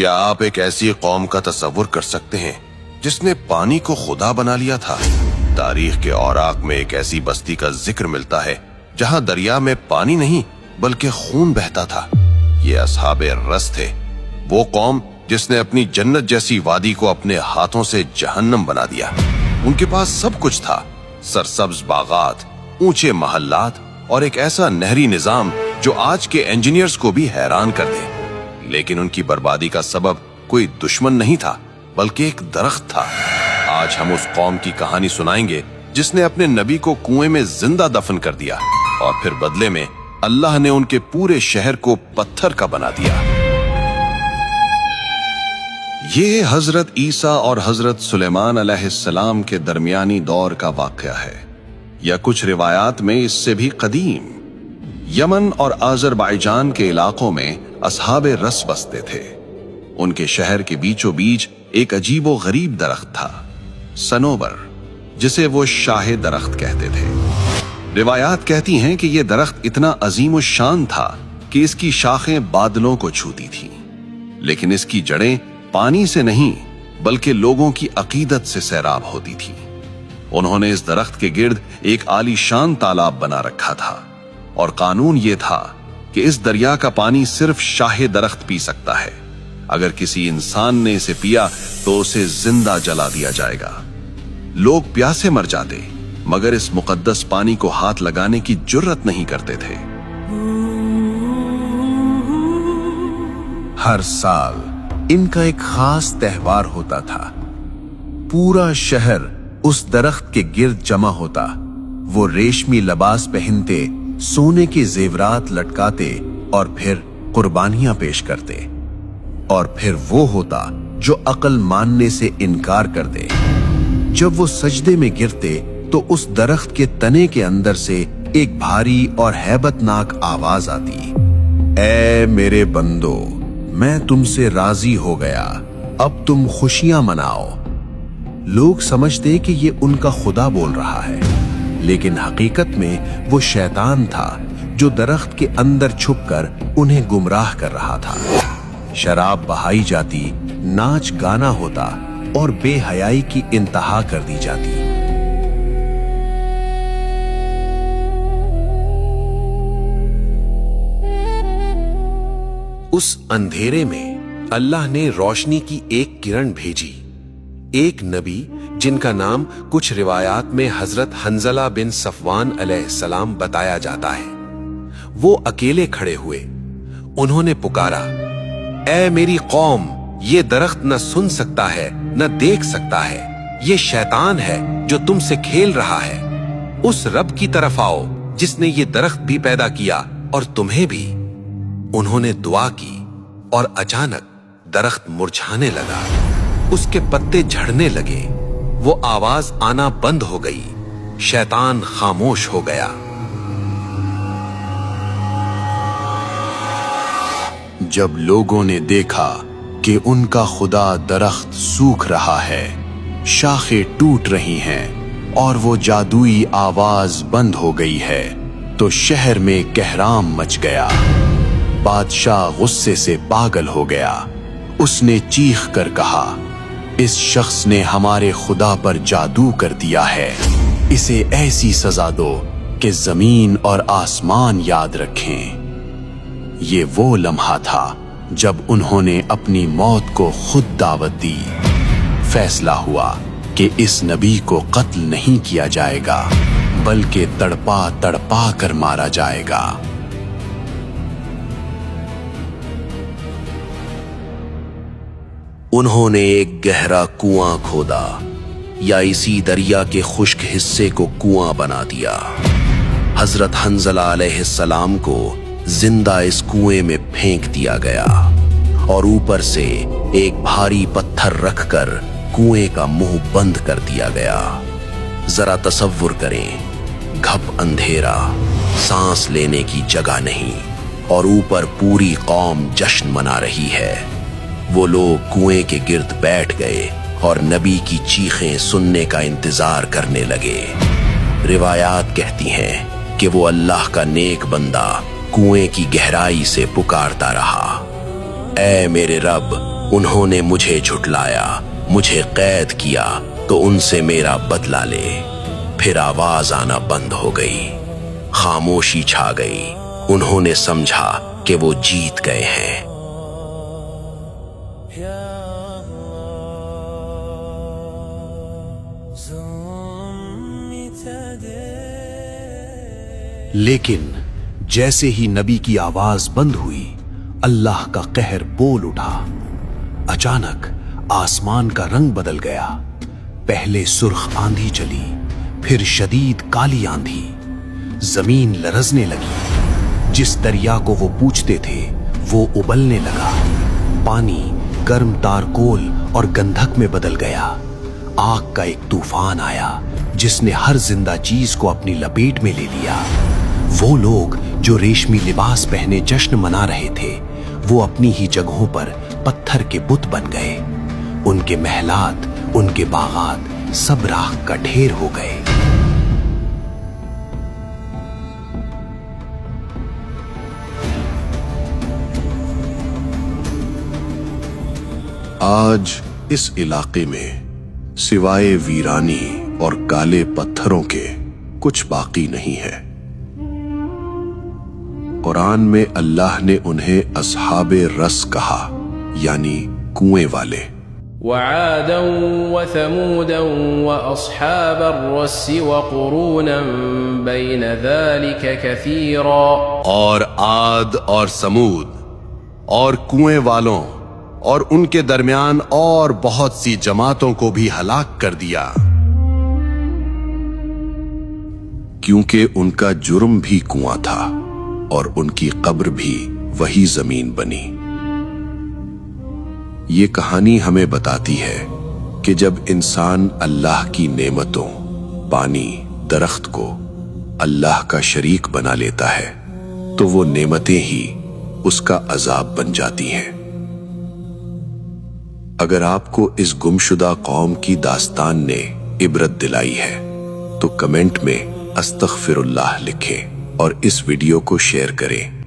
क्या आप एक ऐसी कौम का तसव्वुर कर सकते हैं जिसने पानी को खुदा बना लिया था? तारीख के औराक में एक ऐसी बस्ती का जिक्र मिलता है जहां दरिया में पानी नहीं बल्कि खून बहता था। ये असहाबे रस थे, वो कौम जिसने अपनी जन्नत जैसी वादी को अपने हाथों से जहन्नम बना दिया। उनके पास सब कुछ था, सरसब्ज बागात, ऊंचे महल्लात और एक ऐसा नहरी निजाम जो आज के इंजीनियर्स को भी हैरान कर दे। लेकिन उनकी बर्बादी का सबब कोई दुश्मन नहीं था बल्कि एक दरख्त था। आज हम उस कौम की कहानी सुनाएंगे जिसने अपने नबी को कुएं में जिंदा दफन कर दिया और फिर बदले में अल्लाह ने उनके पूरे शहर को पत्थर का बना दिया। ये हजरत ईसा और हजरत सुलेमान अलैहिस्सलाम के दरमियानी दौर का वाकया है, या कुछ रिवायात में इससे भी कदीम। यमन और आज़रबाईजान के इलाकों में असहाबे रस बसते थे। उनके शहर के बीचों बीच एक अजीबो गरीब दरख्त था, सनोबर, जिसे वो शाहे दरख्त कहते थे। रिवायात कहती हैं कि यह दरख्त इतना अजीम शान था कि इसकी शाखें बादलों को छूती थीं, लेकिन इसकी जड़ें पानी से नहीं बल्कि लोगों की अकीदत से सैराब होती थी। उन्होंने इस दरख्त के गिर्द एक आलीशान तालाब बना रखा था और कानून ये था कि इस दरिया का पानी सिर्फ शाहे दरख्त पी सकता है। अगर किसी इंसान ने इसे पिया तो उसे जिंदा जला दिया जाएगा। लोग प्यासे मर जाते मगर इस मुकद्दस पानी को हाथ लगाने की जुर्रत नहीं करते थे। हर साल इनका एक खास त्योहार होता था। पूरा शहर उस दरख्त के गिर्द जमा होता। वो रेशमी लिबास पहनते, सोने के जेवरात लटकाते और फिर कुर्बानियां पेश करते। और फिर वो होता जो अक्ल मानने से इनकार कर दे। जब वो सजदे में गिरते तो उस दरख्त के तने के अंदर से एक भारी और हैबतनाक आवाज आती, ऐ मेरे बंदो, मैं तुमसे राजी हो गया, अब तुम खुशियां मनाओ। लोग समझते कि ये उनका खुदा बोल रहा है, लेकिन हकीकत में वो शैतान था जो दरख्त के अंदर छुपकर उन्हें गुमराह कर रहा था। शराब बहाई जाती, नाच गाना होता और बेहयाई की इंतहा कर दी जाती। उस अंधेरे में अल्लाह ने रोशनी की एक किरण भेजी। एक नबी जिनका नाम कुछ रिवायात में हजरत हंजला बिन सफवान अलैहिस्सलाम बताया जाता है, वो अकेले खड़े हुए। उन्होंने पुकारा, ऐ मेरी कौम, ये दरख्त न सुन सकता है न देख सकता है, ये शैतान है जो तुमसे खेल रहा है। उस रब की तरफ आओ जिसने ये दरख्त भी पैदा किया और तुम्हें भी। उन्होंने दुआ की और अचानक दरख्त मुरझाने लगा, उसके पत्ते झड़ने लगे, वो आवाज आना बंद हो गई, शैतान खामोश हो गया। जब लोगों ने देखा कि उनका खुदा दरख्त सूख रहा है, शाखें टूट रही हैं और वो जादुई आवाज बंद हो गई है, तो शहर में कहराम मच गया। बादशाह गुस्से से पागल हो गया। उसने चीख कर कहा, इस शख्स ने हमारे खुदा पर जादू कर दिया है, इसे ऐसी सजा दो कि जमीन और आसमान याद रखें। ये वो लम्हा था जब उन्होंने अपनी मौत को खुद दावत दी। फैसला हुआ कि इस नबी को कत्ल नहीं किया जाएगा बल्कि तड़पा तड़पा कर मारा जाएगा। उन्होंने एक गहरा कुआं खोदा या इसी दरिया के खुश्क हिस्से को कुआं बना दिया। हजरत हंजला अलैहिस्सलाम को जिंदा इस कुएं में फेंक दिया गया और ऊपर से एक भारी पत्थर रखकर कुएं का मुंह बंद कर दिया गया। जरा तसव्वुर करें, घप अंधेरा, सांस लेने की जगह नहीं और ऊपर पूरी कौम जश्न मना रही है। वो लोग कुएं के गिर्द बैठ गए और नबी की चीखें सुनने का इंतजार करने लगे। रिवायात कहती हैं कि वो अल्लाह का नेक बंदा कुएं की गहराई से पुकारता रहा, ऐ मेरे रब, انہوں نے مجھے جھٹلایا، مجھے قید کیا تو ان سے میرا بدلہ لے۔ پھر آواز آنا بند ہو گئی، خاموشی چھا گئی۔ انہوں نے سمجھا کہ وہ جیت گئے ہیں۔ لیکن جیسے ہی نبی کی آواز بند ہوئی، اللہ کا قہر بول اٹھا۔ اچانک آسمان کا رنگ بدل گیا۔ پہلے سرخ آندھی چلی، پھر شدید کالی آندھی۔ زمین لرزنے لگی۔ جس دریا کو وہ پوجتے تھے وہ ابلنے لگا۔ پانی گرم تارکول اور گندھک میں بدل گیا۔ آگ کا ایک طوفان آیا جس نے ہر زندہ چیز کو اپنی لپیٹ میں لے لیا۔ وہ لوگ جو ریشمی لباس پہنے جشن منا رہے تھے، وہ اپنی ہی جگہوں پر پتھر کے بت بن گئے۔ ان کے محلات، ان کے باغات سب راکھ کا ڈھیر ہو گئے۔ آج اس علاقے میں سوائے ویرانی اور کالے پتھروں کے کچھ باقی نہیں ہے۔ قرآن میں اللہ نے انہیں اصحاب رس کہا، یعنی کنویں والے۔ وعادا وثمودا واصحاب الرس وقرونا بين ذلك كثيرا، اور عاد اور سمود اور کنویں والوں اور ان کے درمیان اور بہت سی جماعتوں کو بھی ہلاک کر دیا، کیونکہ ان کا جرم بھی کنواں تھا اور ان کی قبر بھی وہی زمین بنی۔ یہ کہانی ہمیں بتاتی ہے کہ جب انسان اللہ کی نعمتوں، پانی، درخت کو اللہ کا شریک بنا لیتا ہے تو وہ نعمتیں ہی اس کا عذاب بن جاتی ہیں۔ اگر آپ کو اس گمشدہ قوم کی داستان نے عبرت دلائی ہے تو کمنٹ میں استغفر اللہ لکھیں اور اس ویڈیو کو شیئر کریں۔